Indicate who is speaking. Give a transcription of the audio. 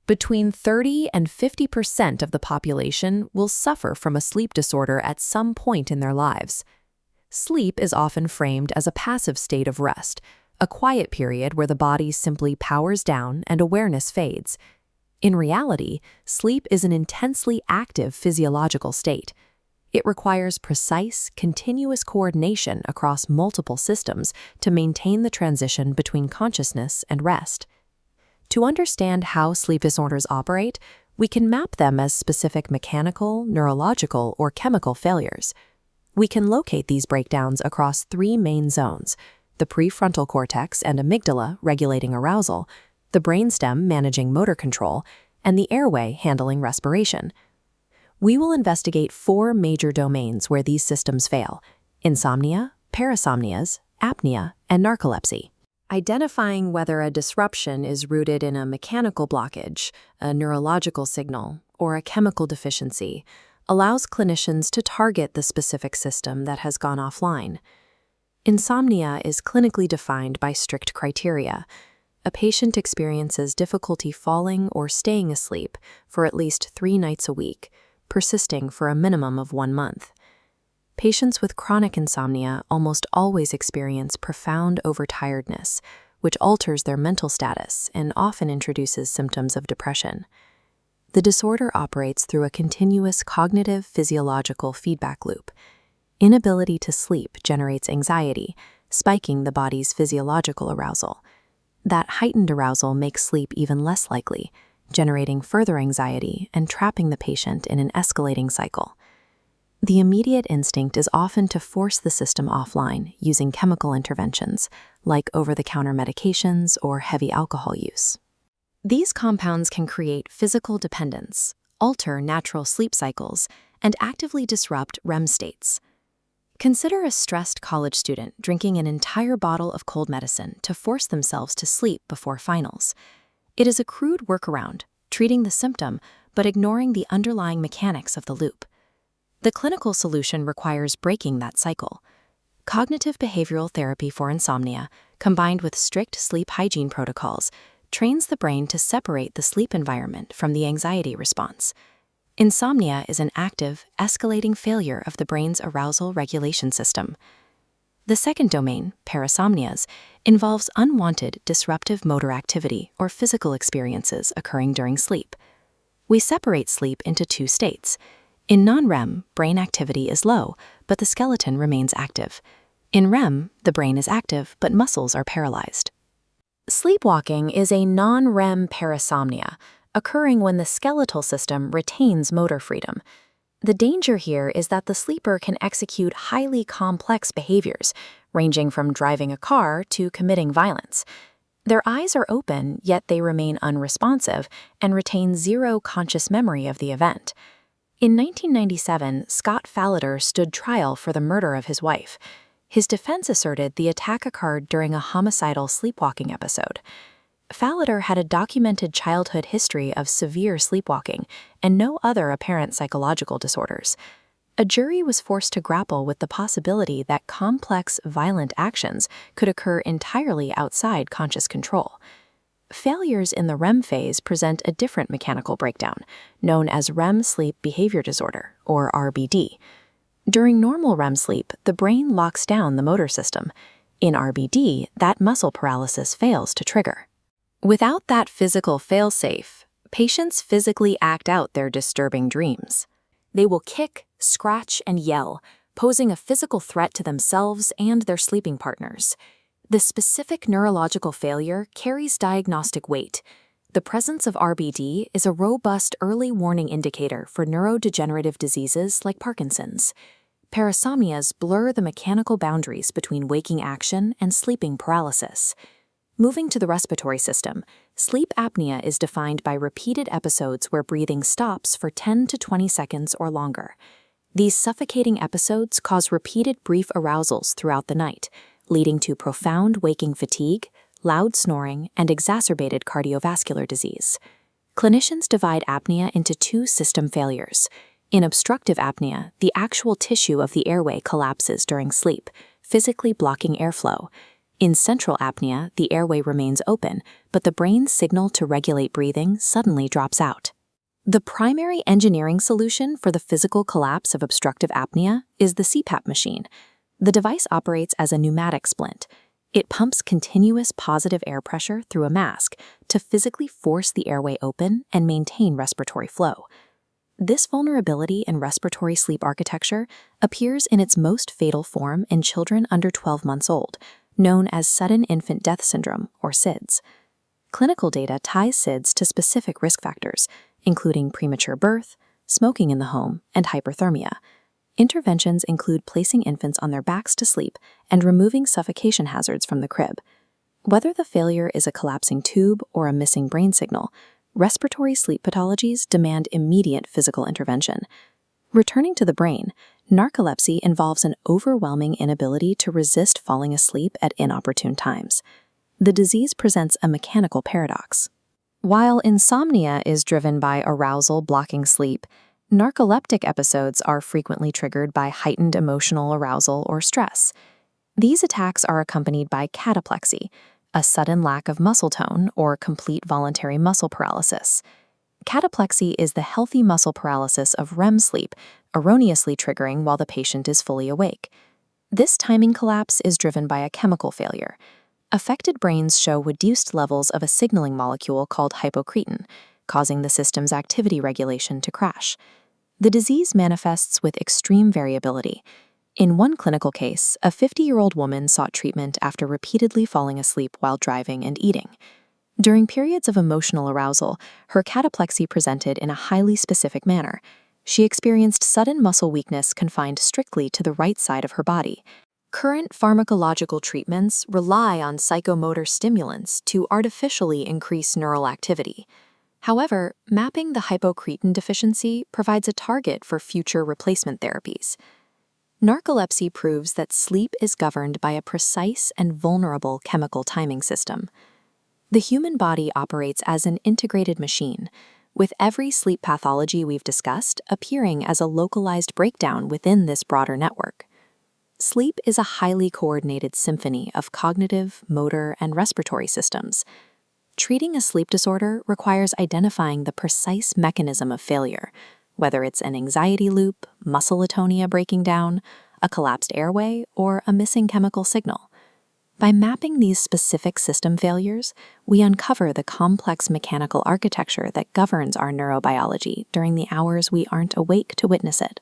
Speaker 1: Between 30 and 50% of the population will suffer from a sleep disorder at some point in their lives. Sleep is often framed as a passive state of rest, a quiet period where the body simply powers down and awareness fades. In reality, sleep is an intensely active physiological state. It requires precise, continuous coordination across multiple systems to maintain the transition between consciousness and rest. To understand how sleep disorders operate, we can map them as specific mechanical, neurological, or chemical failures. We can locate these breakdowns across three main zones: the prefrontal cortex and amygdala regulating arousal, the brainstem managing motor control, and the airway handling respiration. We will investigate four major domains where these systems fail: insomnia, parasomnias, apnea, and narcolepsy. Identifying whether a disruption is rooted in a mechanical blockage, a neurological signal, or a chemical deficiency allows clinicians to target the specific system that has gone offline. Insomnia is clinically defined by strict criteria. A patient experiences difficulty falling or staying asleep for at least 3 nights a week, persisting for a minimum of 1 month. Patients with chronic insomnia almost always experience profound overtiredness, which alters their mental status and often introduces symptoms of depression. The disorder operates through a continuous cognitive physiological feedback loop. Inability to sleep generates anxiety, spiking the body's physiological arousal. That heightened arousal makes sleep even less likely, generating further anxiety and trapping the patient in an escalating cycle. The immediate instinct is often to force the system offline using chemical interventions, like over-the-counter medications or heavy alcohol use. These compounds can create physical dependence, alter natural sleep cycles, and actively disrupt REM states. Consider a stressed college student drinking an entire bottle of cold medicine to force themselves to sleep before finals. It is a crude workaround, treating the symptom but ignoring the underlying mechanics of the loop. The clinical solution requires breaking that cycle. Cognitive behavioral therapy for insomnia, combined with strict sleep hygiene protocols, trains the brain to separate the sleep environment from the anxiety response. Insomnia is an active, escalating failure of the brain's arousal regulation system. The second domain, parasomnias, involves unwanted disruptive motor activity or physical experiences occurring during sleep. We separate sleep into 2 states. In non-REM, brain activity is low, but the skeleton remains active. In REM, the brain is active, but muscles are paralyzed. Sleepwalking is a non-REM parasomnia, occurring when the skeletal system retains motor freedom. The danger here is that the sleeper can execute highly complex behaviors, ranging from driving a car to committing violence. Their eyes are open, yet they remain unresponsive and retain zero conscious memory of the event. In 1997, Scott Fallader stood trial for the murder of his wife. His defense asserted the attack occurred during a homicidal sleepwalking episode. Fallader had a documented childhood history of severe sleepwalking and no other apparent psychological disorders. A jury was forced to grapple with the possibility that complex, violent actions could occur entirely outside conscious control. Failures in the REM phase present a different mechanical breakdown, known as REM sleep behavior disorder, or RBD. During normal REM sleep, the brain locks down the motor system. In RBD, that muscle paralysis fails to trigger. Without that physical failsafe, patients physically act out their disturbing dreams. They will kick, scratch, and yell, posing a physical threat to themselves and their sleeping partners. The specific neurological failure carries diagnostic weight. The presence of RBD is a robust early warning indicator for neurodegenerative diseases like Parkinson's. Parasomnias blur the mechanical boundaries between waking action and sleeping paralysis. Moving to the respiratory system, sleep apnea is defined by repeated episodes where breathing stops for 10 to 20 seconds or longer. These suffocating episodes cause repeated brief arousals throughout the night, leading to profound waking fatigue, loud snoring, and exacerbated cardiovascular disease. Clinicians divide apnea into 2 system failures. In obstructive apnea, the actual tissue of the airway collapses during sleep, physically blocking airflow. In central apnea, the airway remains open, but the brain's signal to regulate breathing suddenly drops out. The primary engineering solution for the physical collapse of obstructive apnea is the CPAP machine. The device operates as a pneumatic splint. It pumps continuous positive air pressure through a mask to physically force the airway open and maintain respiratory flow. This vulnerability in respiratory sleep architecture appears in its most fatal form in children under 12 months old, known as sudden infant death syndrome, or SIDS. Clinical data ties SIDS to specific risk factors, including premature birth, smoking in the home, and hyperthermia. Interventions include placing infants on their backs to sleep and removing suffocation hazards from the crib. Whether the failure is a collapsing tube or a missing brain signal, respiratory sleep pathologies demand immediate physical intervention. Returning to the brain, narcolepsy involves an overwhelming inability to resist falling asleep at inopportune times. The disease presents a mechanical paradox. While insomnia is driven by arousal blocking sleep, narcoleptic episodes are frequently triggered by heightened emotional arousal or stress. These attacks are accompanied by cataplexy, a sudden lack of muscle tone or complete voluntary muscle paralysis. Cataplexy is the healthy muscle paralysis of REM sleep, erroneously triggering while the patient is fully awake. This timing collapse is driven by a chemical failure. Affected brains show reduced levels of a signaling molecule called hypocretin, causing the system's activity regulation to crash. The disease manifests with extreme variability. In one clinical case, a 50-year-old woman sought treatment after repeatedly falling asleep while driving and eating. During periods of emotional arousal, her cataplexy presented in a highly specific manner. She experienced sudden muscle weakness confined strictly to the right side of her body. Current pharmacological treatments rely on psychomotor stimulants to artificially increase neural activity. However, mapping the hypocretin deficiency provides a target for future replacement therapies. Narcolepsy proves that sleep is governed by a precise and vulnerable chemical timing system. The human body operates as an integrated machine, with every sleep pathology we've discussed appearing as a localized breakdown within this broader network. Sleep is a highly coordinated symphony of cognitive, motor, and respiratory systems. Treating a sleep disorder requires identifying the precise mechanism of failure, whether it's an anxiety loop, muscle atonia breaking down, a collapsed airway, or a missing chemical signal. By mapping these specific system failures, we uncover the complex mechanical architecture that governs our neurobiology during the hours we aren't awake to witness it.